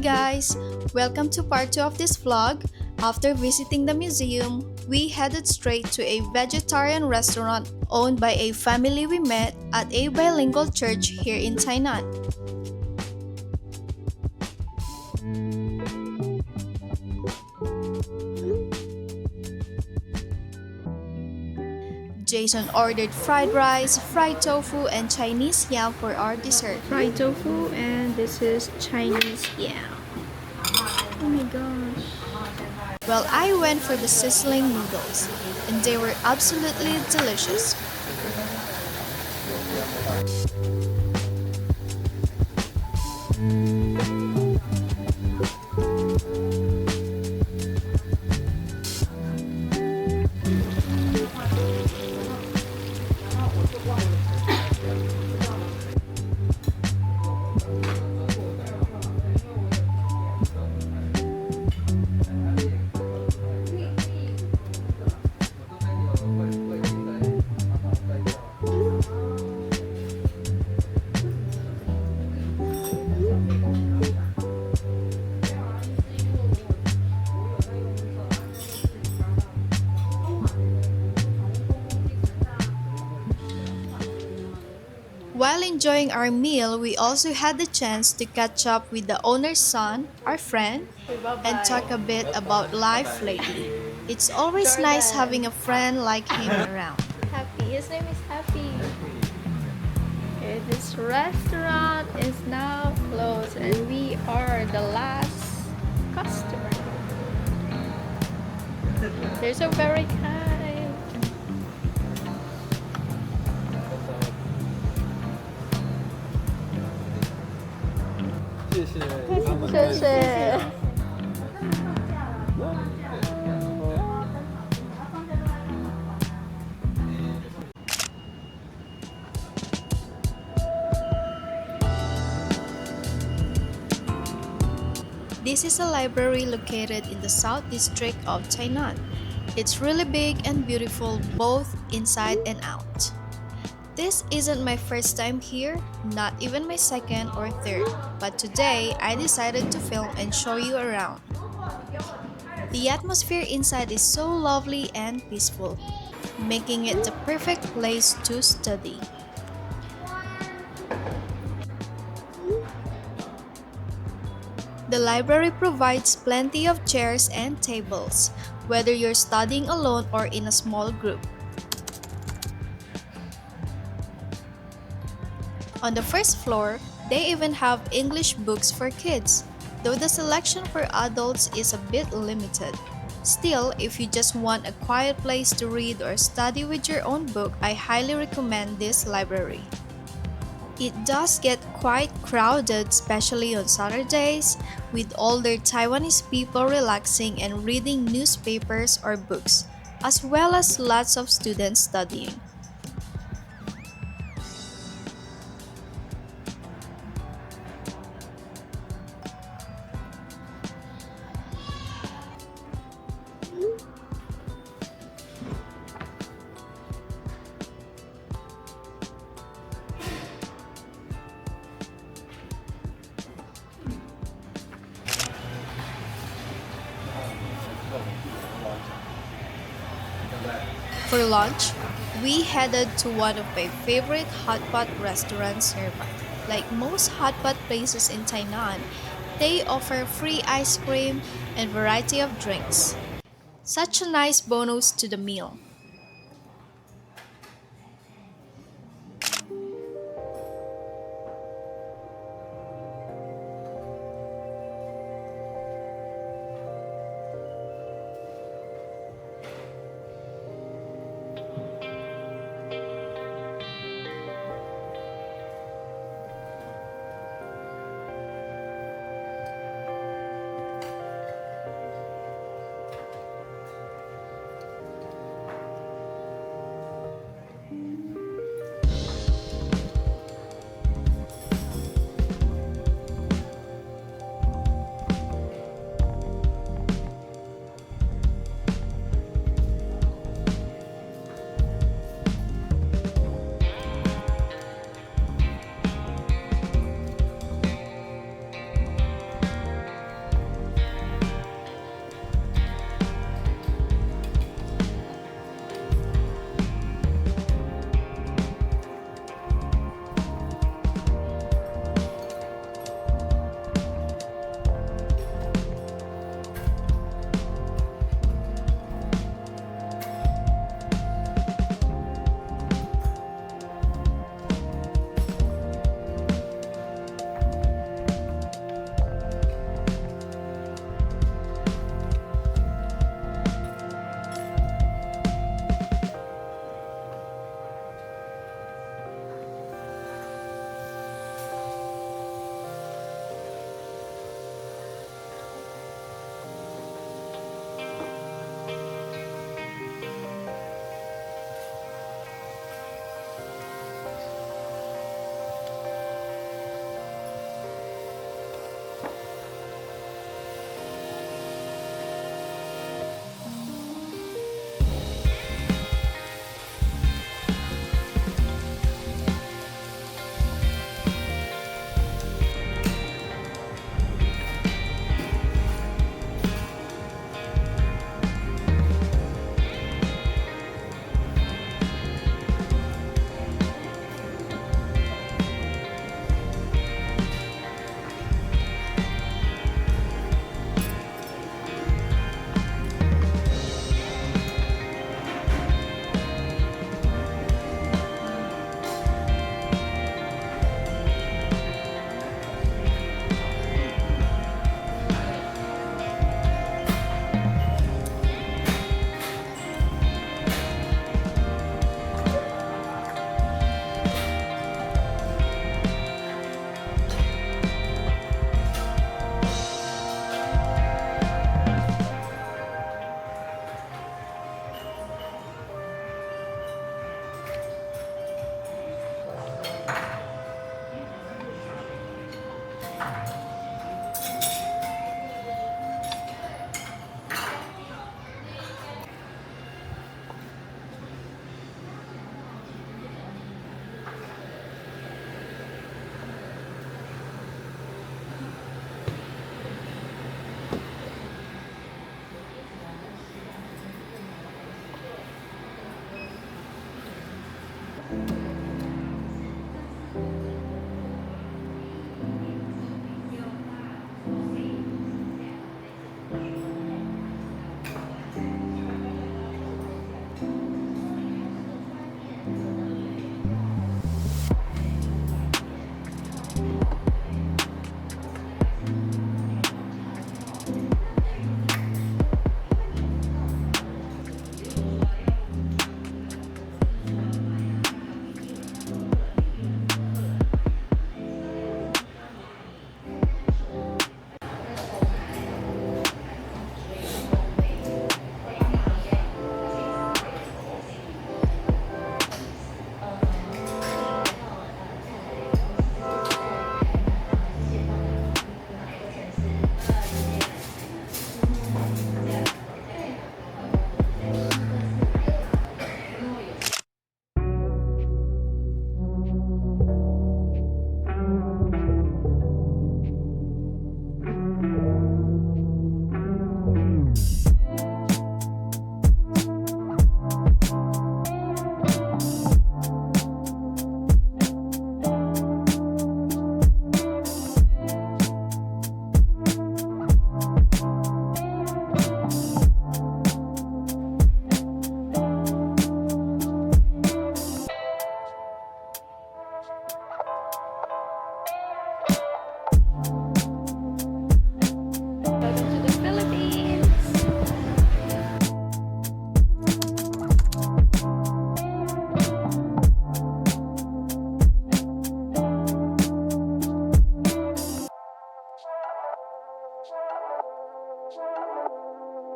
guys! Welcome to part 2 of this vlog. After visiting the museum, we headed straight to a vegetarian restaurant owned by a family we met at a bilingual church here in Tainan. Jason ordered fried rice, fried tofu, and Chinese yam for our dessert. Fried tofu, and this is Chinese yam. Oh my gosh. Well, I went for the sizzling noodles, and they were absolutely delicious. While enjoying our meal, we also had the chance to catch up with the owner's son, our friend, and talk a bit about life lately. It's always nice having a friend like him around. Happy. His name is Happy. Okay, this restaurant is now closed and we are the last customer. They're so very kind. 谢谢。This is a library located in the South District of Tainan. It's really big and beautiful both inside and out. This isn't my first time here, not even my second or third, but today I decided to film and show you around. The atmosphere inside is so lovely and peaceful, making it the perfect place to study. The library provides plenty of chairs and tables, whether you're studying alone or in a small group. On the first floor, they even have English books for kids, though the selection for adults is a bit limited. Still, if you just want a quiet place to read or study with your own book, I highly recommend this library. It does get quite crowded, especially on Saturdays, with older Taiwanese people relaxing and reading newspapers or books, as well as lots of students studying. For lunch, we headed to one of my favorite hot pot restaurants nearby. Like most hot pot places in Tainan, they offer free ice cream and variety of drinks. Such a nice bonus to the meal.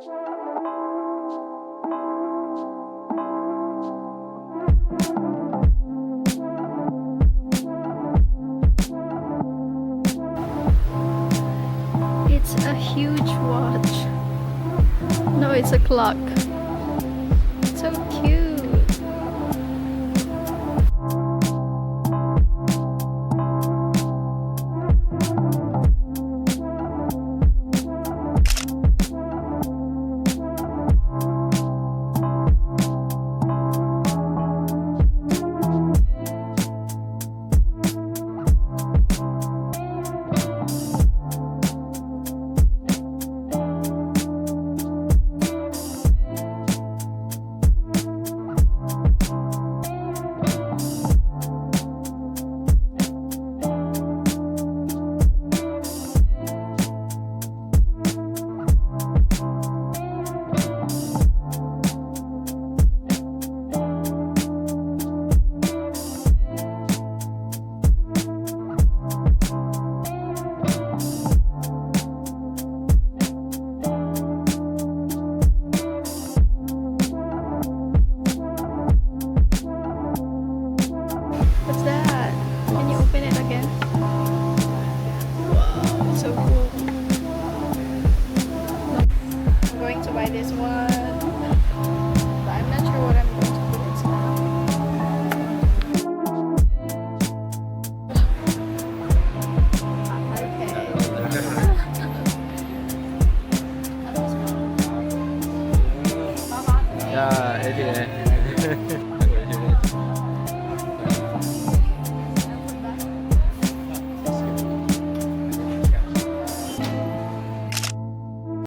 It's a huge watch. No, it's a clock. So cute. What's that? Can you open it again? Wow, so cool. I'm going to buy this one, but I'm not sure what I'm going to put inside. Okay. 야, 에디에.